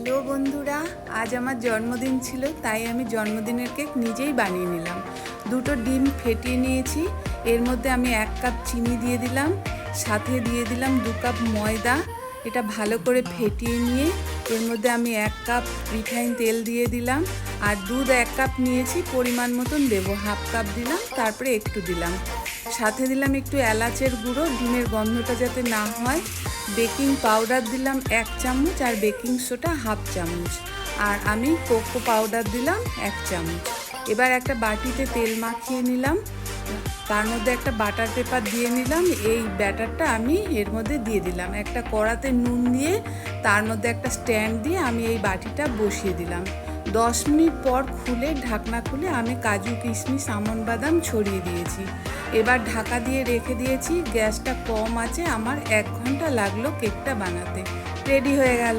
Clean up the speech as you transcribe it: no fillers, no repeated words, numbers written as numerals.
Hello বন্ধুরা, আজ আমার জন্মদিন ছিল, তাই আমি জন্মদিনের কেক নিজেই বানিয়ে নিলাম। দুটো ডিম ফেটিয়ে নিয়েছি, এর মধ্যে আমি 1 কাপ চিনি দিয়ে দিলাম, সাথে দিয়ে দিলাম 2 কাপ ময়দা। এটা ভালো করে ফেটিয়ে নিয়ে এর মধ্যে আমি 1 কাপ রিফাইন তেল দিয়ে দিলাম, আর দুধ 1 কাপ নিয়েছি, পরিমাণ মতন দেবো, 1/2 কাপ দিলাম, তারপরে একটু দিলাম, সাথে দিলাম একটু এলাচের গুঁড়ো, ডিমের গন্ধটা যাতে না হয়। বেকিং পাউডার দিলাম 1 চামচ, আর বেকিং সোডা 1/2 চামচ, আর আমি কোকো পাউডার দিলাম 1 চামচ। এবার একটা বাটিতে তেল মাখিয়ে নিলাম, তার মধ্যে একটা বাটার পেপার দিয়ে নিলাম। এই ব্যাটারটা আমি এর মধ্যে দিয়ে দিলাম, একটা কড়াতে নুন দিয়ে তার মধ্যে একটা স্ট্যান্ড দিয়ে আমি এই বাটিটা বসিয়ে দিলাম। 10 মিনিট পর খুলে, ঢাকনা খুলে আমি কাজু কিশমিশ আমন্ড বাদাম ছড়িয়ে দিয়েছি। এবার ঢাকা দিয়ে রেখে দিয়েছি, গ্যাসটা কম আছে। আমার 1 ঘন্টা লাগলো কেকটা বানাতে। রেডি হয়ে গেল।